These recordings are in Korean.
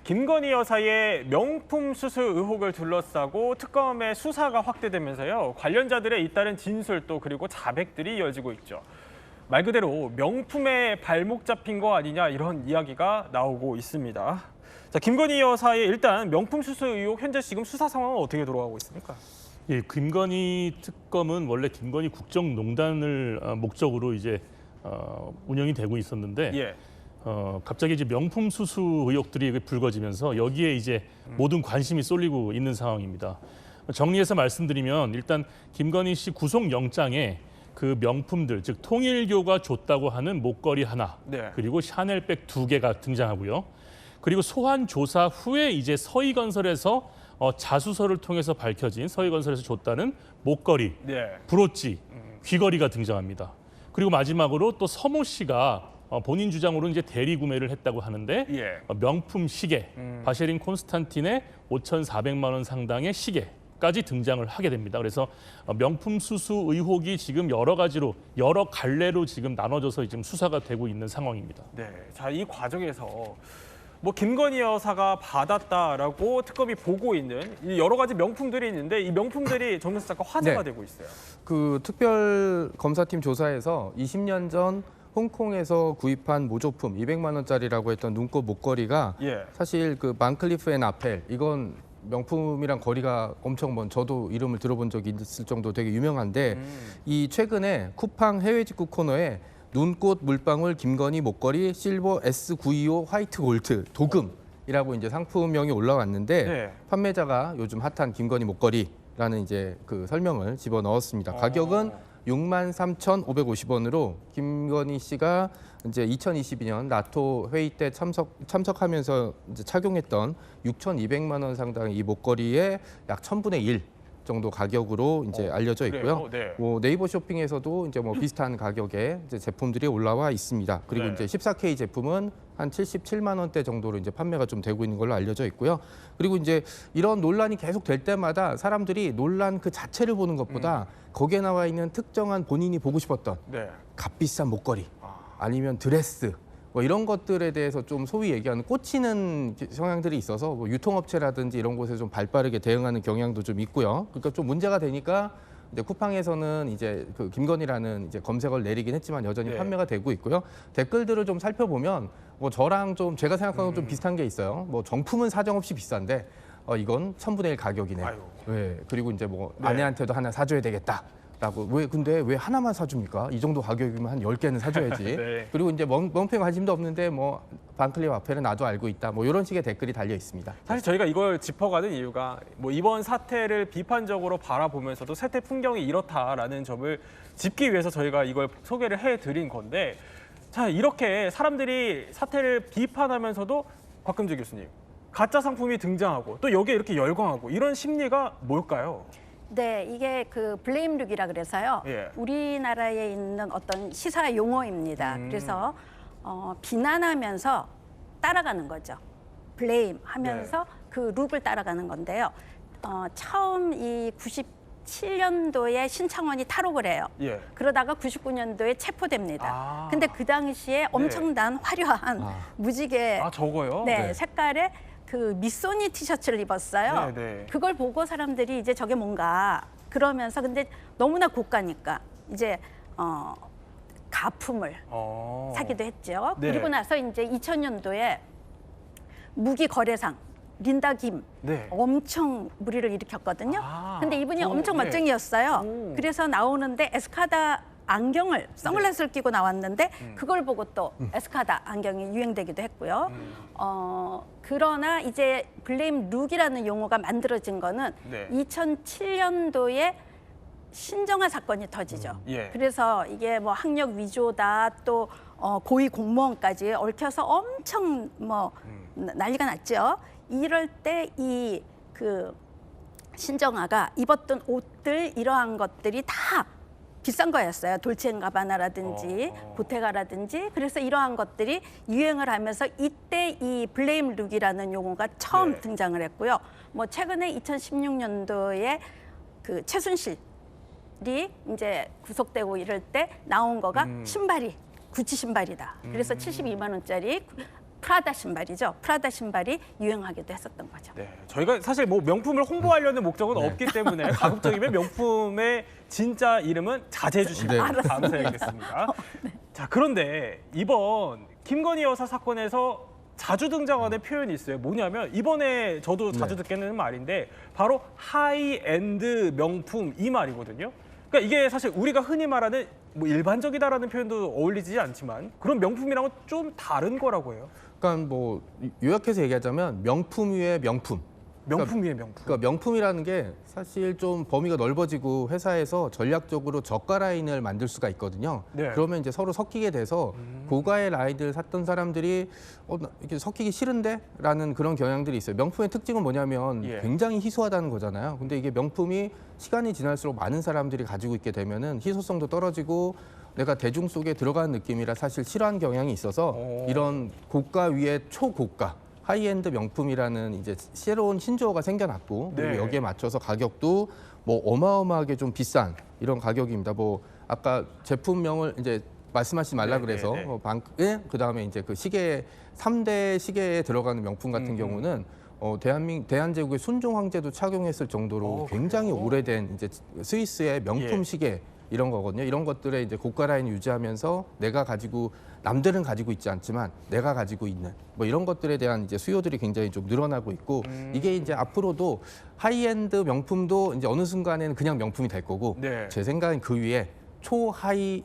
김건희 여사의 명품 수수 의혹을 둘러싸고 특검의 수사가 확대되면서요. 관련자들의 잇따른 진술 또 그리고 자백들이 이어지고 있죠. 말 그대로 명품에 발목 잡힌 거 아니냐 이런 이야기가 나오고 있습니다. 자, 김건희 여사의 일단 명품 수수 의혹 현재 지금 수사 상황은 어떻게 돌아가고 있습니까? 예, 김건희 특검은 원래 김건희 국정농단을 목적으로 이제 운영이 되고 있었는데 예. 갑자기 이제 명품 수수 의혹들이 불거지면서 여기에 이제 모든 관심이 쏠리고 있는 상황입니다. 정리해서 말씀드리면 일단 김건희 씨 구속영장에 그 명품들, 즉 통일교가 줬다고 하는 목걸이 하나, 네. 그리고 샤넬백 2개가 등장하고요. 그리고 소환 조사 후에 이제 서희건설에서 자수서를 통해서 밝혀진 서희건설에서 줬다는 목걸이, 네. 브로치, 귀걸이가 등장합니다. 그리고 마지막으로 또 서모 씨가 본인 주장으로 이제 대리 구매를 했다고 하는데 예. 명품 시계, 바쉐린 콘스탄틴의 5,400만 원 상당의 시계까지 등장을 하게 됩니다. 그래서 명품 수수 의혹이 지금 여러 가지로 여러 갈래로 지금 나눠져서 지금 수사가 되고 있는 상황입니다. 네. 자, 이 과정에서 뭐 김건희 여사가 받았다라고 특검이 보고 있는 이 여러 가지 명품들이 있는데 이 명품들이 정말 잠깐 화제가 되고 있어요. 그 특별 검사팀 조사에서 20년 전 홍콩에서 구입한 모조품 200만 원짜리라고 했던 눈꽃 목걸이가 예. 사실 그 반클리프 앤 아펠 이건 명품이랑 거리가 엄청 먼 저도 이름을 들어본 적이 있을 정도 되게 유명한데 이 최근에 쿠팡 해외 직구 코너에 눈꽃 물방울 김건희 목걸이 실버 S925 화이트 골드 도금이라고 이제 상품명이 올라왔는데 네. 판매자가 요즘 핫한 김건희 목걸이라는 이제 그 설명을 집어 넣었습니다. 가격은 63,550원으로 김건희 씨가 이제 2022년 나토 회의 때 참석하면서 이제 착용했던 6,200만 원 상당의 이 목걸이의 약 1000분의 1 정도 가격으로 이제 알려져 있고요. 네. 뭐 네이버 쇼핑에서도 이제 뭐 비슷한 가격의 이제 제품들이 올라와 있습니다. 그리고 네. 이제 14K 제품은 한 77만 원대 정도로 이제 판매가 좀 되고 있는 걸로 알려져 있고요. 그리고 이제 이런 논란이 계속 될 때마다 사람들이 논란 그 자체를 보는 것보다 거기에 나와 있는 특정한 본인이 보고 싶었던 네. 값비싼 목걸이 아니면 드레스 뭐 이런 것들에 대해서 좀 소위 얘기하는 꽂히는 성향들이 있어서 뭐 유통업체라든지 이런 곳에 좀 발빠르게 대응하는 경향도 좀 있고요. 그러니까 좀 문제가 되니까 이제 쿠팡에서는 이제 그 김건희라는 이제 검색어를 내리긴 했지만 여전히 네. 판매가 되고 있고요. 댓글들을 좀 살펴보면 뭐 저랑 좀 제가 생각하는 좀 비슷한 게 있어요. 뭐 정품은 사정없이 비싼데 이건 1000분의 1 가격이네. 아유. 네. 그리고 이제 뭐 네. 아내한테도 하나 사줘야 되겠다. 라고 근데 왜 하나만 사줍니까? 이 정도 가격이면 한 10개는 사줘야지. 네. 그리고 이제 멍pen이 관심도 없는데 뭐 반클리프 아펠은 나도 알고 있다. 뭐 이런 식의 댓글이 달려 있습니다. 사실 저희가 이걸 짚어가는 이유가 뭐 이번 사태를 비판적으로 바라보면서도 사태 풍경이 이렇다라는 점을 짚기 위해서 저희가 이걸 소개를 해드린 건데 자 이렇게 사람들이 사태를 비판하면서도 곽금주 교수님 가짜 상품이 등장하고 또 여기에 이렇게 열광하고 이런 심리가 뭘까요? 네, 이게 그 블레임룩이라 그래서요. 예. 우리나라에 있는 어떤 시사 용어입니다. 그래서 비난하면서 따라가는 거죠. 블레임 하면서 그 룩을 따라가는 건데요. 처음 이 97년도에 신창원이 탈옥을 해요. 예. 그러다가 99년도에 체포됩니다. 아. 근데 그 당시에 엄청난 화려한 무지개 아 저거요? 네, 색깔의 그 미소니 티셔츠를 입었어요. 네, 네. 그걸 보고 사람들이 이제 저게 뭔가 그러면서 근데 너무나 고가니까 이제 가품을 사기도 했죠. 네. 그리고 나서 이제 2000년도에 무기 거래상 린다 김 네. 엄청 무리를 일으켰거든요. 아, 근데 이분이 오, 엄청 네. 멋쟁이였어요. 오. 그래서 나오는데 에스카다 안경을 선글라스를 끼고 나왔는데 그걸 보고 또 에스카다 안경이 유행되기도 했고요. 그러나 이제 블레임 룩이라는 용어가 만들어진 거는 네. 2007년도에 신정아 사건이 터지죠. 예. 그래서 이게 뭐 학력 위조다 또 고위 공무원까지 얽혀서 엄청 뭐 난리가 났죠. 이럴 때 이 그 신정아가 입었던 옷들 이러한 것들이 다 비싼 거였어요. 돌체앤가바나라든지 보테가라든지. 그래서 이러한 것들이 유행을 하면서 이때 이 블레임 룩이라는 용어가 처음 네. 등장을 했고요. 뭐 최근에 2016년도에 그 최순실이 이제 구속되고 이럴 때 나온 거가 신발이 구찌 신발이다. 그래서 72만 원짜리 프라다 신발이죠. 프라다 신발이 유행하기도 했었던 거죠. 네, 저희가 사실 뭐 명품을 홍보하려는 목적은 네. 없기 때문에 가급적이면 명품의 진짜 이름은 자제해 주시면 네. 감사하겠습니다. 자, 그런데 이번 김건희 여사 사건에서 자주 등장하는 표현이 있어요. 뭐냐면 이번에 저도 자주 네. 듣게 되는 말인데 바로 하이엔드 명품 이 말이거든요. 그러니까 이게 사실 우리가 흔히 말하는 뭐 일반적이다라는 표현도 어울리지 않지만 그런 명품이랑은 좀 다른 거라고 해요. 그러니까 뭐 요약해서 얘기하자면 명품 위에 명품. 명품 위에 명품. 그러니까 명품이라는 게 사실 좀 범위가 넓어지고 회사에서 전략적으로 저가 라인을 만들 수가 있거든요. 네. 그러면 이제 서로 섞이게 돼서 고가의 라인을 샀던 사람들이 나 이렇게 섞이기 싫은데라는 그런 경향들이 있어요. 명품의 특징은 뭐냐면 예. 굉장히 희소하다는 거잖아요. 근데 이게 명품이 시간이 지날수록 많은 사람들이 가지고 있게 되면은 희소성도 떨어지고 내가 대중 속에 들어가는 느낌이라 사실 싫어하는 경향이 있어서 오. 이런 고가 위에 초고가 하이엔드 명품이라는 이제 새로운 신조어가 생겨났고 그리고 네. 여기에 맞춰서 가격도 뭐 어마어마하게 좀 비싼 이런 가격입니다. 뭐 아까 제품명을 이제 말씀하시지 말라 네, 그래서 네, 네. 방에 그다음에 이제 그 시계 3대 시계에 들어가는 명품 같은 경우는 대한제국의 순종 황제도 착용했을 정도로 굉장히 그래요? 오래된 이제 스위스의 명품 예. 시계 이런 거거든요. 이런 것들에 이제 고가 라인을 유지하면서 내가 가지고 남들은 가지고 있지 않지만 내가 가지고 있는 뭐 이런 것들에 대한 이제 수요들이 굉장히 좀 늘어나고 있고 이게 이제 앞으로도 하이엔드 명품도 이제 어느 순간에는 그냥 명품이 될 거고 네. 제 생각엔 그 위에 초하이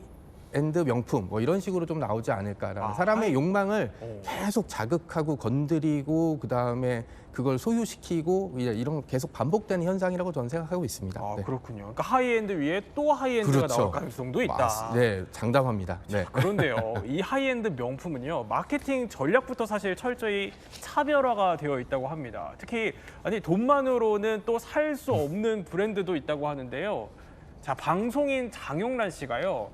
엔드 명품 뭐 이런 식으로 좀 나오지 않을까라는 사람의 욕망을 계속 자극하고 건드리고 그다음에 그걸 소유시키고 이제 이런 계속 반복되는 현상이라고 저는 생각하고 있습니다. 아, 네. 그렇군요. 그러니까 하이엔드 위에 또 하이엔드가 그렇죠. 나올 가능성도 있다. 네, 장담합니다. 네. 그런데요, 이 하이엔드 명품은요, 마케팅 전략부터 사실 철저히 차별화가 되어 있다고 합니다. 특히 아니 돈만으로는 또 살 수 없는 브랜드도 있다고 하는데요. 자, 방송인 장용란 씨가요.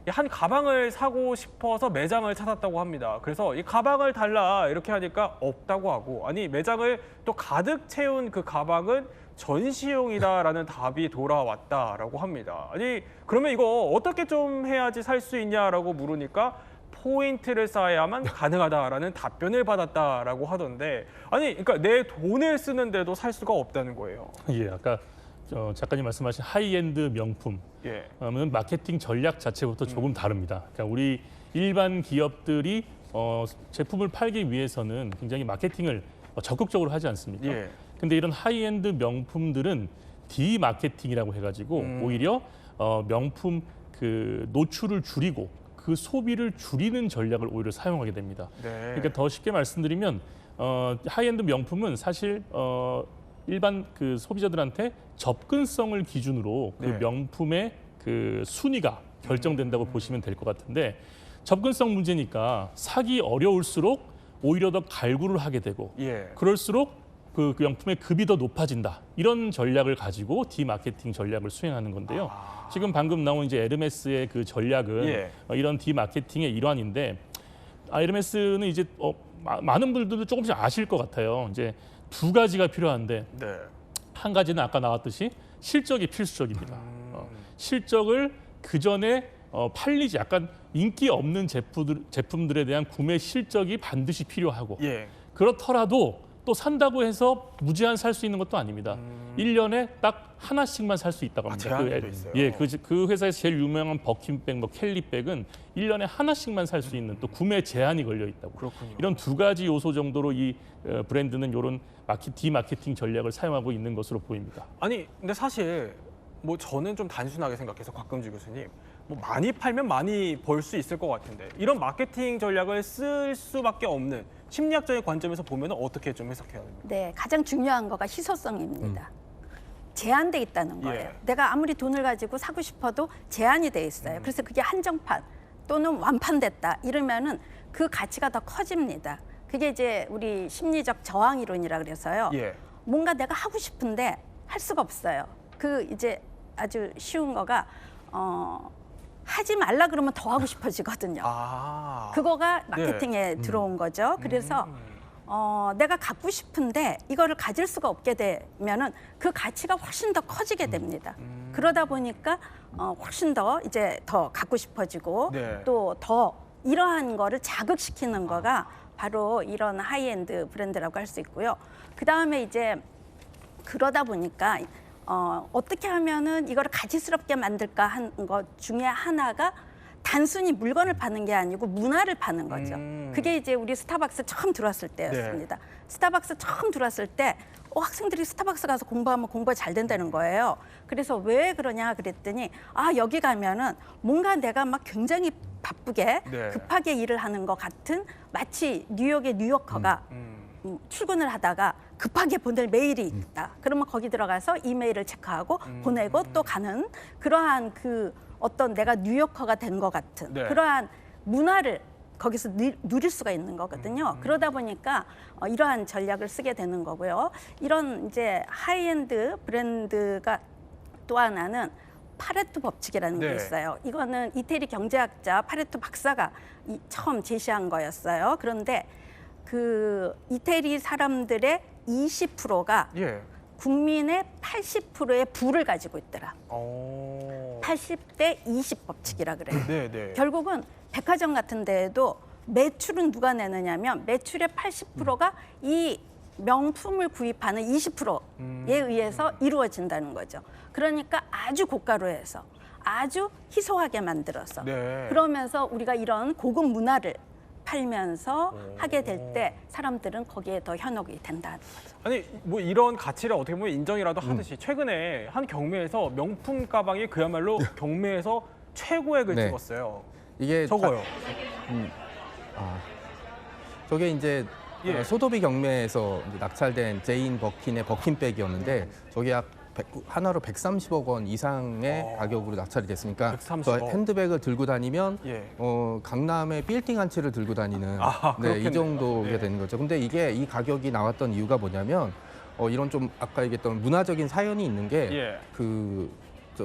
한 가방을 사고 싶어서 매장을 찾았다고 합니다. 그래서 이 가방을 달라 이렇게 하니까 없다고 하고 아니 매장을 또 가득 채운 그 가방은 전시용이다라는 답이 돌아왔다라고 합니다. 아니 그러면 이거 어떻게 좀 해야지 살 수 있냐라고 물으니까 포인트를 쌓아야만 가능하다라는 답변을 받았다라고 하던데 아니 그러니까 내 돈을 쓰는데도 살 수가 없다는 거예요. 예, 아까 작가님 말씀하신 하이엔드 명품 예. 은 마케팅 전략 자체부터 조금 다릅니다. 그러니까 우리 일반 기업들이 제품을 팔기 위해서는 굉장히 마케팅을 적극적으로 하지 않습니까? 예. 근데 이런 하이엔드 명품들은 디마케팅이라고 해가지고 오히려 명품 그 노출을 줄이고 그 소비를 줄이는 전략을 오히려 사용하게 됩니다. 네. 그러니까 더 쉽게 말씀드리면 하이엔드 명품은 사실 일반 그 소비자들한테 접근성을 기준으로 그 네. 명품의 그 순위가 결정된다고 보시면 될 것 같은데 접근성 문제니까 사기 어려울수록 오히려 더 갈구를 하게 되고 예. 그럴수록 그 명품의 급이 더 높아진다. 이런 전략을 가지고 디마케팅 전략을 수행하는 건데요. 지금 방금 나온 이제 에르메스의 그 전략은 예. 이런 디마케팅의 일환인데 에르메스는 이제 많은 분들도 조금씩 아실 것 같아요. 이제 두 가지가 필요한데 네. 한 가지는 아까 나왔듯이 실적이 필수적입니다. 실적을 그 전에 팔리지 약간 인기 없는 제품들에 대한 구매 실적이 반드시 필요하고 예. 그렇더라도 또 산다고 해서 무제한 살 수 있는 것도 아닙니다. 1년에 딱 하나씩만 살 수 있다고 합니다. 제한도 있어요. 예, 그 회사에서 제일 유명한 버킨백, 뭐 캘리백은 1년에 하나씩만 살 수 있는 또 구매 제한이 걸려 있다고. 그렇군요. 이런 두 가지 요소 정도로 이 브랜드는 이런 디마케팅 전략을 사용하고 있는 것으로 보입니다. 아니 근데 사실 뭐 저는 좀 단순하게 생각해서 곽금주 교수님 뭐 많이 팔면 많이 벌 수 있을 것 같은데 이런 마케팅 전략을 쓸 수밖에 없는 심리학적인 관점에서 보면 어떻게 좀 해석해야 됩니까? 네, 가장 중요한 거가 희소성입니다. 제한돼 있다는 거예요. 예. 내가 아무리 돈을 가지고 사고 싶어도 제한이 돼 있어요. 그래서 그게 한정판 또는 완판됐다 이러면은 그 가치가 더 커집니다. 그게 이제 우리 심리적 저항 이론이라 그래서요. 예. 뭔가 내가 하고 싶은데 할 수가 없어요. 그 이제 아주 쉬운 거가 하지 말라 그러면 더 하고 싶어지거든요. 아. 그거가 마케팅에 들어온 거죠. 그래서 내가 갖고 싶은데 이거를 가질 수가 없게 되면은 그 가치가 훨씬 더 커지게 됩니다. 그러다 보니까 훨씬 더 이제 더 갖고 싶어지고 네. 또 더 이러한 거를 자극시키는 거가 바로 이런 하이엔드 브랜드라고 할 수 있고요. 그 다음에 이제 그러다 보니까 어떻게 하면은 이거를 가치스럽게 만들까 한 것 중에 하나가 단순히 물건을 파는 게 아니고 문화를 파는 거죠. 그게 이제 우리 스타벅스 처음 들어왔을 때였습니다. 스타벅스 처음 들어왔을 때 학생들이 스타벅스 가서 공부하면 공부가 잘 된다는 거예요. 그래서 왜 그러냐 그랬더니 여기 가면은 뭔가 내가 막 굉장히 바쁘게 급하게 일을 하는 것 같은 마치 뉴욕의 뉴요커가 출근을 하다가 급하게 보낼 메일이 있다. 그러면 거기 들어가서 이메일을 체크하고 보내고 또 가는 그러한 그 어떤 내가 뉴요커가 된 것 같은 그러한 문화를 거기서 누릴 수가 있는 거거든요. 그러다 보니까 이러한 전략을 쓰게 되는 거고요. 이런 이제 하이엔드 브랜드가 또 하나는 파레토 법칙이라는 게 있어요. 이거는 이태리 경제학자 파레토 박사가 처음 제시한 거였어요. 그런데 그 이태리 사람들의 20%가 국민의 80%의 부를 가지고 있더라. 80대 20 법칙이라 그래요. 결국은 백화점 같은 데에도 매출은 누가 내느냐면 매출의 80%가 이 명품을 구입하는 20%에 의해서 이루어진다는 거죠. 그러니까 아주 고가로 해서 아주 희소하게 만들어서 그러면서 우리가 이런 고급 문화를 팔면서 하게 될 때 사람들은 거기에 더 현혹이 된다는 거죠. 아니 뭐 이런 가치를 어떻게 보면 인정이라도 하듯이 최근에 한 경매에서 명품 가방이 그야말로 경매에서 최고액을 찍었어요. 이게 저거요. 저게 이제 소도비 경매에서 이제 낙찰된 제인 버킨의 버킨백이었는데 저게 약 하나로 130억 원 이상의 가격으로 낙찰이 됐으니까 130억. 핸드백을 들고 다니면 강남의 빌딩 한 채를 들고 다니는 이 정도가 되는 거죠. 근데 이게 이 가격이 나왔던 이유가 뭐냐면 이런 좀 아까 얘기했던 문화적인 사연이 있는 게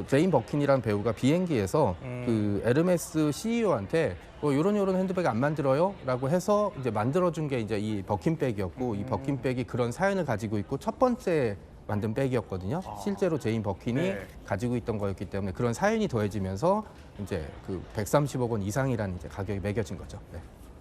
제인 버킨이라는 배우가 비행기에서 그 에르메스 CEO한테 요런 핸드백 안 만들어요?라고 해서 이제 만들어준 게 이제 이 버킨백이었고 이 버킨백이 그런 사연을 가지고 있고 첫 번째 만든 백이었거든요. 실제로 제인 버킨이 가지고 있던 거였기 때문에 그런 사연이 더해지면서 이제 그 130억 원 이상이라는 이제 가격이 매겨진 거죠.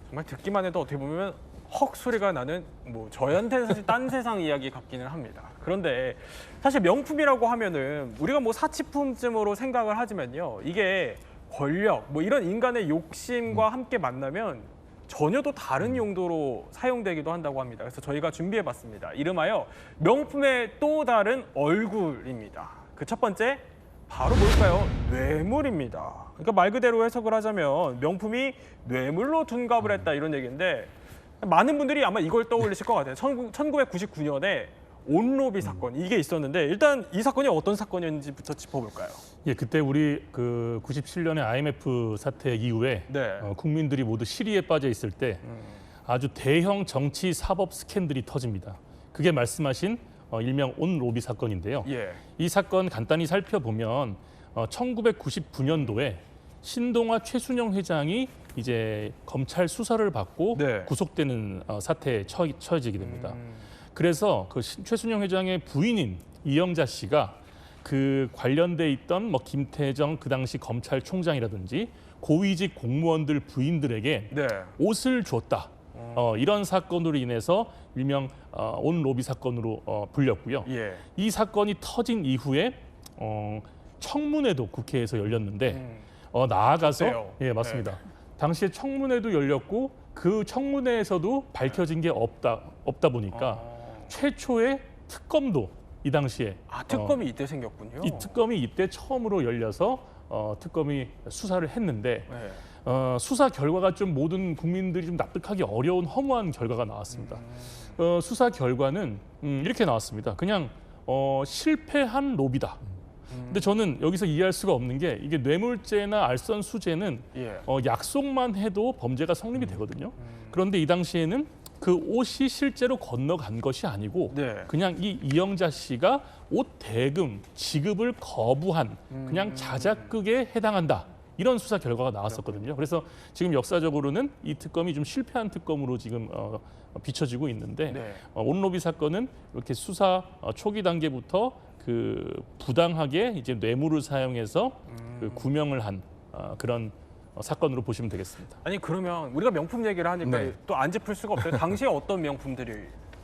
정말 듣기만 해도 어떻게 보면 헉 소리가 나는 뭐 저희한테는 사실 딴 세상 이야기 같기는 합니다. 그런데 사실 명품이라고 하면은 우리가 뭐 사치품쯤으로 생각을 하지만요. 이게 권력, 뭐 이런 인간의 욕심과 함께 만나면 전혀 또 다른 용도로 사용되기도 한다고 합니다. 그래서 저희가 준비해봤습니다. 이름하여 명품의 또 다른 얼굴입니다. 그 첫 번째 바로 뭘까요? 뇌물입니다. 그러니까 말 그대로 해석을 하자면 명품이 뇌물로 둔갑을 했다 이런 얘기인데 많은 분들이 아마 이걸 떠올리실 것 같아요. 1999년에 온로비 사건 이게 있었는데 일단 이 사건이 어떤 사건이었는지부터 짚어볼까요? 그때 우리 그 97년에 IMF 사태 이후에 국민들이 모두 시리에 빠져 있을 때 아주 대형 정치 사법 스캔들이 터집니다. 그게 말씀하신 일명 온로비 사건인데요. 이 사건 간단히 살펴보면 1999년도에 신동아 최순영 회장이 이제 검찰 수사를 받고 구속되는 사태에 처해지게 됩니다. 그래서 그 최순영 회장의 부인인 이영자 씨가 그 관련돼 있던 뭐 김태정 그 당시 검찰총장이라든지 고위직 공무원들 부인들에게 옷을 줬다. 이런 사건으로 인해서 일명 온로비 사건으로 불렸고요. 이 사건이 터진 이후에 청문회도 국회에서 열렸는데 나아가서 맞습니다. 당시에 청문회도 열렸고 그 청문회에서도 밝혀진 게 없다 보니까 최초의 특검도 이 당시에 특검이 이때 생겼군요. 이 특검이 이때 처음으로 열려서 특검이 수사를 했는데 수사 결과가 좀 모든 국민들이 좀 납득하기 어려운 허무한 결과가 나왔습니다. 수사 결과는 이렇게 나왔습니다. 그냥 실패한 로비다. 근데 저는 여기서 이해할 수가 없는 게 이게 뇌물죄나 알선수재는 약속만 해도 범죄가 성립이 되거든요. 그런데 이 당시에는 그 옷이 실제로 건너간 것이 아니고 그냥 이 이영자 씨가 옷 대금 지급을 거부한 그냥 자작극에 해당한다. 이런 수사 결과가 나왔었거든요. 그래서 지금 역사적으로는 이 특검이 좀 실패한 특검으로 지금 비춰지고 있는데 온로비 사건은 이렇게 수사 초기 단계부터 그 부당하게 이제 뇌물을 사용해서 그 구명을 한 그런 사건으로 보시면 되겠습니다. 아니 그러면 우리가 명품 얘기를 하니까 네. 또 안 짚을 수가 없어요. 당시에 어떤 명품들이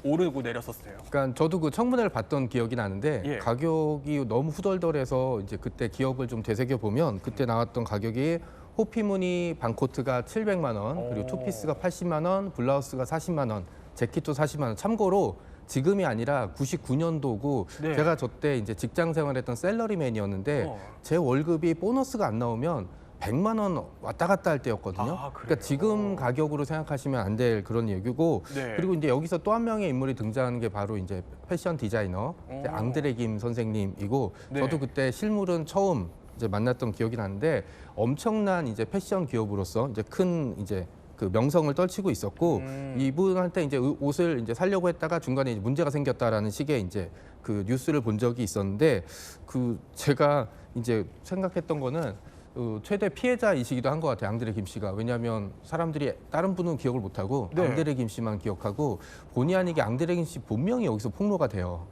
오르고 내렸었어요? 그러니까 저도 그 청문회를 봤던 기억이 나는데 예. 가격이 너무 후덜덜해서 이제 그때 기억을 좀 되새겨 보면 그때 나왔던 가격이 호피무늬 반코트가 700만 원, 그리고 오. 투피스가 80만 원, 블라우스가 40만 원, 재킷도 40만 원. 참고로 지금이 아니라 99년도고 네. 제가 저때 이제 직장 생활했던 샐러리맨이었는데 어. 제 월급이 보너스가 안 나오면 100만 원 왔다 갔다 할 때였거든요. 아, 그래요? 그러니까 지금 가격으로 생각하시면 안 될 그런 얘기고 네. 그리고 이제 여기서 또 한 명의 인물이 등장하는 게 바로 이제 패션 디자이너 이제 오. 앙드레 김 선생님이고 네. 저도 그때 실물은 처음 이제 만났던 기억이 나는데 엄청난 이제 패션 기업으로서 이제 큰 이제 그 명성을 떨치고 있었고 이분한테 이제 옷을 이제 살려고 했다가 중간에 이제 문제가 생겼다라는 식의 이제 그 뉴스를 본 적이 있었는데 그 제가 이제 생각했던 거는 최대 피해자이시기도 한 것 같아요. 앙드레 김 씨가. 왜냐하면 사람들이 다른 분은 기억을 못하고 네. 앙드레 김 씨만 기억하고 본의 아니게 앙드레 김 씨 본명이 여기서 폭로가 돼요.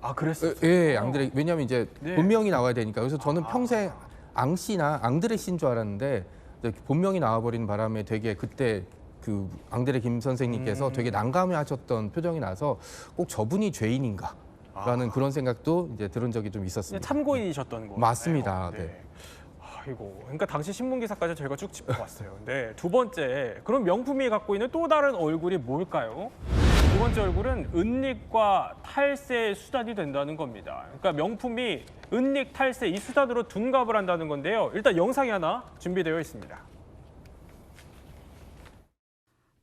아 그랬어요? 예, 앙드레. 왜냐하면 이제 네. 본명이 나와야 되니까. 그래서 저는 평생 앙 씨나 앙드레 씨인 줄 알았는데 이제 본명이 나와버리는 바람에 되게 그때 그 앙드레 김 선생님께서 되게 난감해하셨던 표정이 나서 꼭 저분이 죄인인가라는 그런 생각도 이제 들은 적이 좀 그냥 있었습니다. 참고인이셨던 거예요. 맞습니다. 네. 아이고, 그러니까 당시 신문 기사까지 저희가 쭉 짚어봤어요. 네, 두 번째, 그럼 명품이 갖고 있는 또 다른 얼굴이 뭘까요? 두 번째 얼굴은 은닉과 탈세의 수단이 된다는 겁니다. 그러니까 명품이 은닉, 탈세 이 수단으로 둔갑을 한다는 건데요. 일단 영상이 하나 준비되어 있습니다.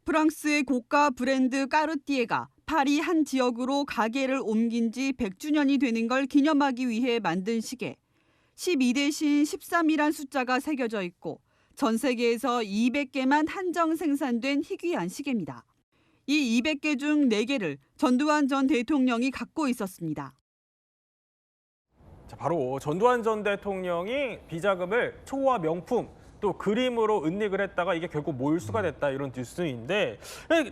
프랑스의 고가 브랜드 까르띠에가 파리 한 지역으로 가게를 옮긴 지 100주년이 되는 걸 기념하기 위해 만든 시계. 12대신 13이란 숫자가 새겨져 있고 전 세계에서 200개만 한정 생산된 희귀한 시계입니다. 이 200개 중 4개를 전두환 전 대통령이 갖고 있었습니다. 자, 바로 전두환 전 대통령이 비자금을 초호화 명품 또 그림으로 은닉을 했다가 이게 결국 몰수가 됐다 이런 뉴스인데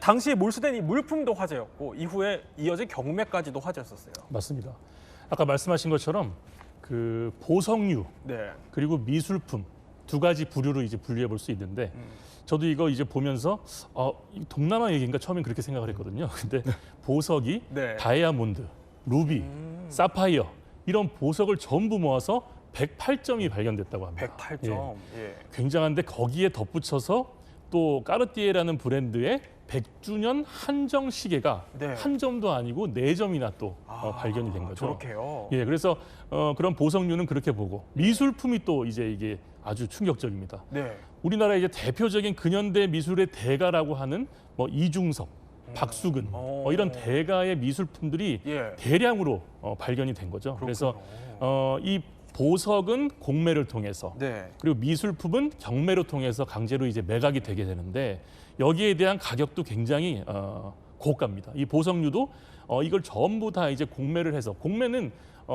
당시에 몰수된 이 물품도 화제였고 이후에 이어진 경매까지도 화제였었어요. 맞습니다. 아까 말씀하신 것처럼 그 보석류 네. 그리고 미술품 두 가지 부류로 이제 분류해 볼 수 있는데 저도 이거 이제 보면서 이 동남아 얘기인가 처음엔 그렇게 생각을 했거든요. 근데 보석이 네. 다이아몬드, 루비, 사파이어 이런 보석을 전부 모아서 108점이 발견됐다고 합니다. 108점. 예. 굉장한데 거기에 덧붙여서 또 까르띠에라는 브랜드의 100주년 한정 시계가 네. 한 점도 아니고 4점이나 또 발견이 된 거죠. 저렇게요. 예, 그래서 그런 보석류는 그렇게 보고 미술품이 또 이제 이게 아주 충격적입니다. 네. 우리나라 이제 대표적인 근현대 미술의 대가라고 하는 뭐 이중섭, 박수근 이런 대가의 미술품들이 예. 대량으로 발견이 된 거죠. 그래서 이 보석은 공매를 통해서 네. 그리고 미술품은 경매로 통해서 강제로 이제 매각이 되게 되는데 여기에 대한 가격도 굉장히 고가입니다. 이 보석류도 이걸 전부 다 이제 공매를 해서 공매는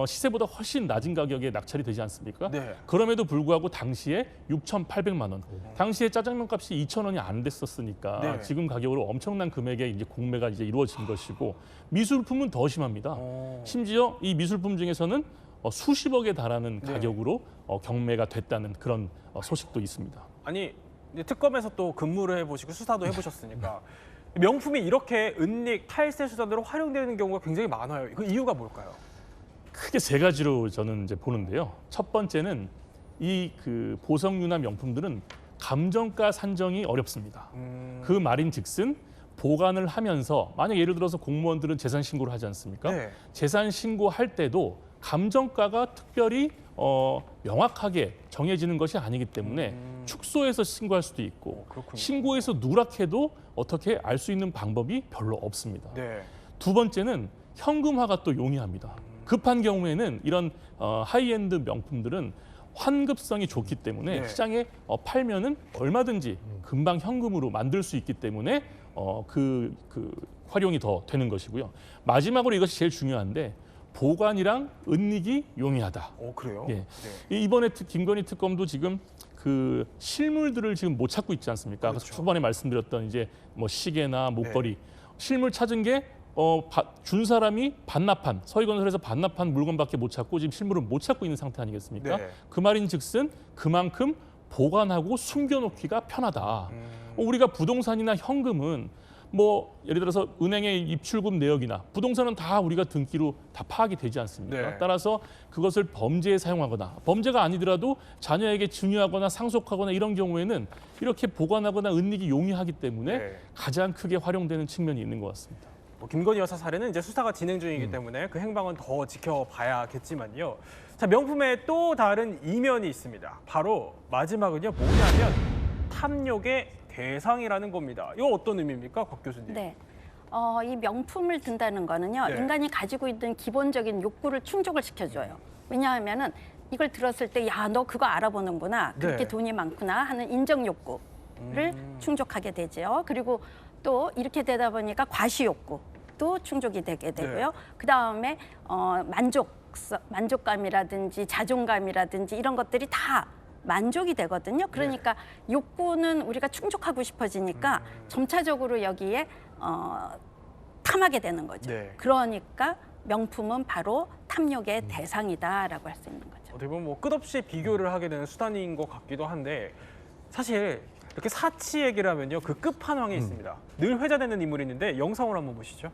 시세보다 훨씬 낮은 가격에 낙찰이 되지 않습니까? 네. 그럼에도 불구하고 당시에 6,800만 원. 당시에 짜장면 값이 2,000원이 안 됐었으니까 네. 지금 가격으로 엄청난 금액의 이제 공매가 이제 이루어진 것이고 미술품은 더 심합니다. 심지어 이 미술품 중에서는 수십억에 달하는 네. 가격으로 경매가 됐다는 그런 소식도 있습니다. 아니 이제 특검에서 또 근무를 해보시고 수사도 해보셨으니까 명품이 이렇게 은닉, 탈세 수단으로 활용되는 경우가 굉장히 많아요. 그 이유가 뭘까요? 크게 세 가지로 저는 이제 보는데요. 첫 번째는 이 그 보석류나 명품들은 감정가 산정이 어렵습니다. 그 말인즉슨 보관을 하면서 만약 예를 들어서 공무원들은 재산 신고를 하지 않습니까? 네. 재산 신고할 때도 감정가가 특별히 명확하게 정해지는 것이 아니기 때문에 축소해서 신고할 수도 있고 그렇군요. 신고해서 누락해도 어떻게 알 수 있는 방법이 별로 없습니다. 네. 두 번째는 현금화가 또 용이합니다. 급한 경우에는 이런 하이엔드 명품들은 환급성이 좋기 때문에 네. 시장에 팔면은 얼마든지 금방 현금으로 만들 수 있기 때문에 그 활용이 더 되는 것이고요. 마지막으로 이것이 제일 중요한데 보관이랑 은닉이 용이하다. 그래요? 예. 네. 이번에 김건희 특검도 지금 그 실물들을 지금 못 찾고 있지 않습니까? 그렇죠. 초반에 말씀드렸던 이제 뭐 시계나 목걸이 네. 실물 찾은 게 준 사람이 반납한 서희건설에서 반납한 물건밖에 못 찾고 지금 실물을 못 찾고 있는 상태 아니겠습니까? 네. 그 말인즉슨 그만큼 보관하고 숨겨놓기가 편하다. 우리가 부동산이나 현금은 뭐 예를 들어서 은행의 입출금 내역이나 부동산은 다 우리가 등기로 다 파악이 되지 않습니까? 네. 따라서 그것을 범죄에 사용하거나 범죄가 아니더라도 자녀에게 증여하거나 상속하거나 이런 경우에는 이렇게 보관하거나 은닉이 용이하기 때문에 네. 가장 크게 활용되는 측면이 있는 것 같습니다. 뭐 김건희 여사 사례는 이제 수사가 진행 중이기 때문에 그 행방은 더 지켜봐야겠지만요. 자, 명품의 또 다른 이면이 있습니다. 바로 마지막은요, 뭐냐면 탐욕의 대상이라는 겁니다. 이거 어떤 의미입니까, 곽 교수님? 네. 이 명품을 든다는 거는요, 네. 인간이 가지고 있는 기본적인 욕구를 충족을 시켜줘요. 왜냐하면은 이걸 들었을 때, 야, 너 그거 알아보는구나. 그렇게 네. 돈이 많구나 하는 인정 욕구를 충족하게 되죠. 그리고 또 이렇게 되다 보니까 과시 욕구도 충족이 되게 되고요. 네. 그 다음에 만족감이라든지 자존감이라든지 이런 것들이 다 만족이 되거든요. 그러니까 욕구는 우리가 충족하고 싶어지니까 점차적으로 여기에 탐하게 되는 거죠. 네. 그러니까 명품은 바로 탐욕의 대상이다라고 할 수 있는 거죠. 어떻게 보면 뭐 끝없이 비교를 하게 되는 수단인 것 같기도 한데 사실 이렇게 사치 얘기를 하면요, 그 끝판왕이 있습니다. 늘 회자되는 인물이 있는데 영상을 한번 보시죠.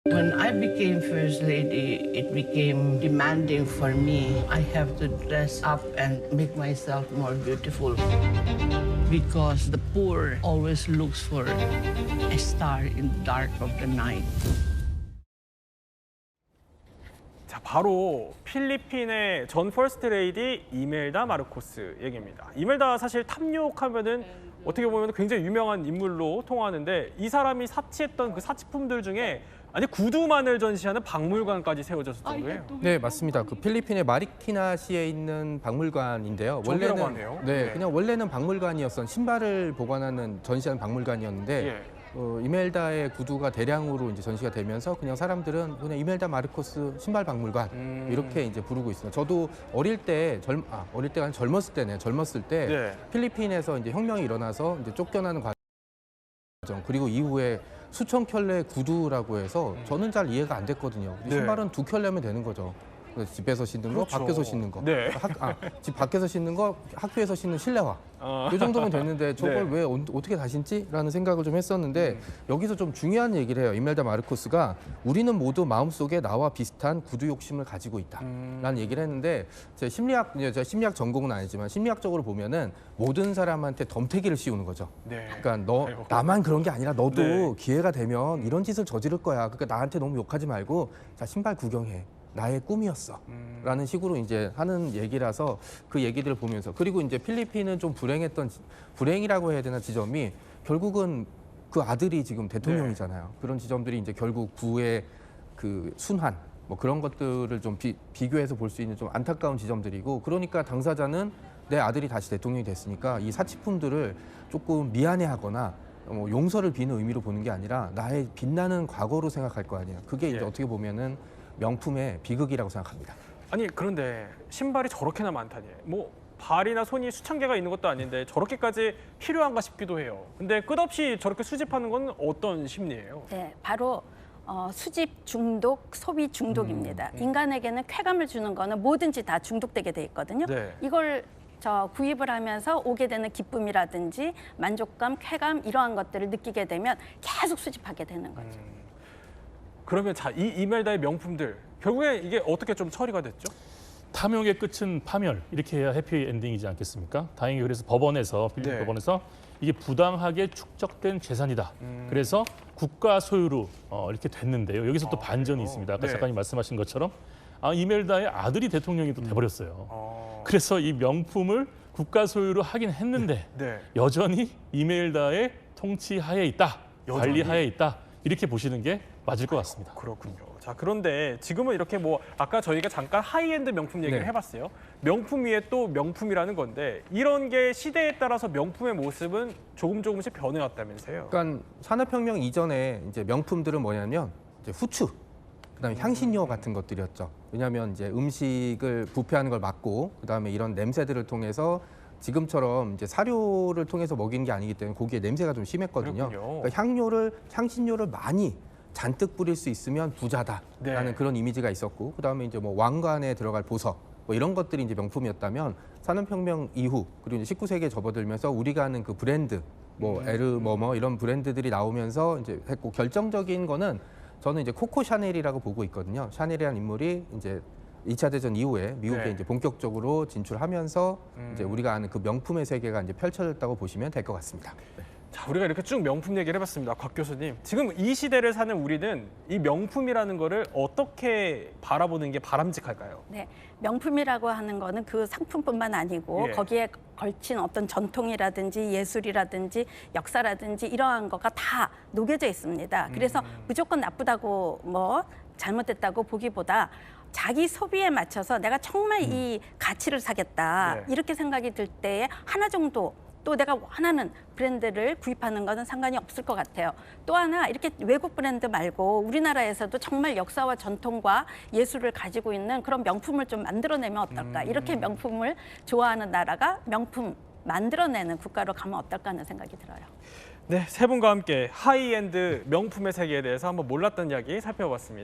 When I became First Lady, it became demanding for me. I have to dress up and make myself more beautiful. Because the poor always looks for a star in the dark of the night. 자, 바로 필리핀의 전 퍼스트 레이디 이멜다 마르코스 얘기입니다. 이멜다 사실 탐욕하면은 어떻게 보면 굉장히 유명한 인물로 통하는데 이 사람이 사치했던 그 사치품들 중에 아니 구두만을 전시하는 박물관까지 세워졌을 정도예요. 네, 맞습니다. 그 필리핀의 마리키나시에 있는 박물관인데요. 저기라고 하네요. 네, 네. 그냥 원래는 박물관이었던 신발을 보관하는 전시하는 박물관이었는데 예. 이멜다의 구두가 대량으로 이제 전시가 되면서 그냥 사람들은 그냥 이멜다 마르코스 신발 박물관 이렇게 이제 부르고 있습니다. 저도 어릴 때가 아니라 젊었을 때네. 젊었을 때 네. 필리핀에서 이제 혁명이 일어나서 이제 쫓겨나는 과정 그리고 이후에 수천 켤레 구두라고 해서 저는 잘 이해가 안 됐거든요. 네. 신발은 2켤레면 되는 거죠. 그래서 집에서 신는 거, 그렇죠. 밖에서 신는 거. 네. 집 밖에서 신는 거, 학교에서 신는 실내화. 이 정도면 됐는데 저걸 네. 왜 어떻게 다 신지?라는 생각을 좀 했었는데 여기서 좀 중요한 얘기를 해요. 이멜다 마르코스가 우리는 모두 마음속에 나와 비슷한 구두 욕심을 가지고 있다라는 얘기를 했는데 제가 심리학 전공은 아니지만 심리학적으로 보면은 모든 사람한테 덤태기를 씌우는 거죠. 네. 그러니까 아이고. 나만 그런 게 아니라 너도 네. 기회가 되면 이런 짓을 저지를 거야. 그러니까 나한테 너무 욕하지 말고 자 신발 구경해. 나의 꿈이었어. 라는 식으로 이제 하는 얘기라서 그 얘기들을 보면서 그리고 이제 필리핀은 좀 불행이라고 해야 되나 지점이 결국은 그 아들이 지금 대통령이잖아요. 그런 지점들이 이제 결국 부의 그 순환 뭐 그런 것들을 좀 비교해서 볼 수 있는 좀 안타까운 지점들이고 그러니까 당사자는 내 아들이 다시 대통령이 됐으니까 이 사치품들을 조금 미안해하거나 뭐 용서를 비는 의미로 보는 게 아니라 나의 빛나는 과거로 생각할 거 아니에요. 그게 이제 예. 어떻게 보면은 명품의 비극이라고 생각합니다. 아니 그런데 신발이 저렇게나 많다니. 뭐 발이나 손이 수천 개가 있는 것도 아닌데 저렇게까지 필요한가 싶기도 해요. 근데 끝없이 저렇게 수집하는 건 어떤 심리예요? 네, 바로 수집 중독, 소비 중독입니다. 인간에게는 쾌감을 주는 거는 뭐든지 다 중독되게 돼 있거든요. 네. 이걸 구입을 하면서 오게 되는 기쁨이라든지 만족감, 쾌감 이러한 것들을 느끼게 되면 계속 수집하게 되는 거죠. 그러면 자, 이 이멜다의 명품들 결국에 이게 어떻게 좀 처리가 됐죠? 탐욕의 끝은 파멸 이렇게 해야 해피엔딩이지 않겠습니까? 다행히 그래서 필리핀 네. 법원에서 이게 부당하게 축적된 재산이다. 그래서 국가 소유로 이렇게 됐는데요. 여기서 또 반전이 그래요? 있습니다. 아까 네. 작가님 말씀하신 것처럼 이멜다의 아들이 대통령이 또 돼버렸어요. 그래서 이 명품을 국가 소유로 하긴 했는데 네. 여전히 이멜다의 통치하에 있다, 여전히? 관리하에 있다 이렇게 보시는 게 맞을 것 같습니다. 그렇군요. 자, 그런데 지금은 이렇게 뭐 아까 저희가 잠깐 하이엔드 명품 얘기를 네. 해봤어요. 명품 위에 또 명품이라는 건데 이런 게 시대에 따라서 명품의 모습은 조금씩 변해왔다면서요. 그러니까 산업혁명 이전에 이제 명품들은 뭐냐면 이제 후추, 그다음에 향신료 같은 것들이었죠. 왜냐하면 이제 음식을 부패하는 걸 막고 그다음에 이런 냄새들을 통해서 지금처럼 이제 사료를 통해서 먹이는 게 아니기 때문에 고기에 냄새가 좀 심했거든요. 그렇군요. 그러니까 향신료를 많이 잔뜩 뿌릴 수 있으면 부자다라는 네. 그런 이미지가 있었고 그다음에 이제 뭐 왕관에 들어갈 보석 뭐 이런 것들이 이제 명품이었다면 산업혁명 이후 그리고 이제 19세기에 접어들면서 우리가 아는 그 브랜드 뭐 에르 뭐 이런 브랜드들이 나오면서 이제 했고 결정적인 거는 저는 이제 코코 샤넬이라고 보고 있거든요. 샤넬이라는 인물이 이제 2차 대전 이후에 미국에 네. 이제 본격적으로 진출하면서 이제 우리가 아는 그 명품의 세계가 이제 펼쳐졌다고 보시면 될 것 같습니다. 네. 자, 우리가 이렇게 쭉 명품 얘기를 해봤습니다. 곽 교수님, 지금 이 시대를 사는 우리는 이 명품이라는 거를 어떻게 바라보는 게 바람직할까요? 네, 명품이라고 하는 거는 그 상품뿐만 아니고 예. 거기에 걸친 어떤 전통이라든지 예술이라든지 역사라든지 이러한 거가 다 녹여져 있습니다. 그래서 무조건 나쁘다고 뭐 잘못됐다고 보기보다 자기 소비에 맞춰서 내가 정말 이 가치를 사겠다 네. 이렇게 생각이 들 때에 하나 정도 또 내가 원하는 브랜드를 구입하는 것은 상관이 없을 것 같아요. 또 하나 이렇게 외국 브랜드 말고 우리나라에서도 정말 역사와 전통과 예술을 가지고 있는 그런 명품을 좀 만들어내면 어떨까. 이렇게 명품을 좋아하는 나라가 명품 만들어내는 국가로 가면 어떨까 하는 생각이 들어요. 네, 세 분과 함께 하이엔드 명품의 세계에 대해서 한번 몰랐던 이야기 살펴봤습니다.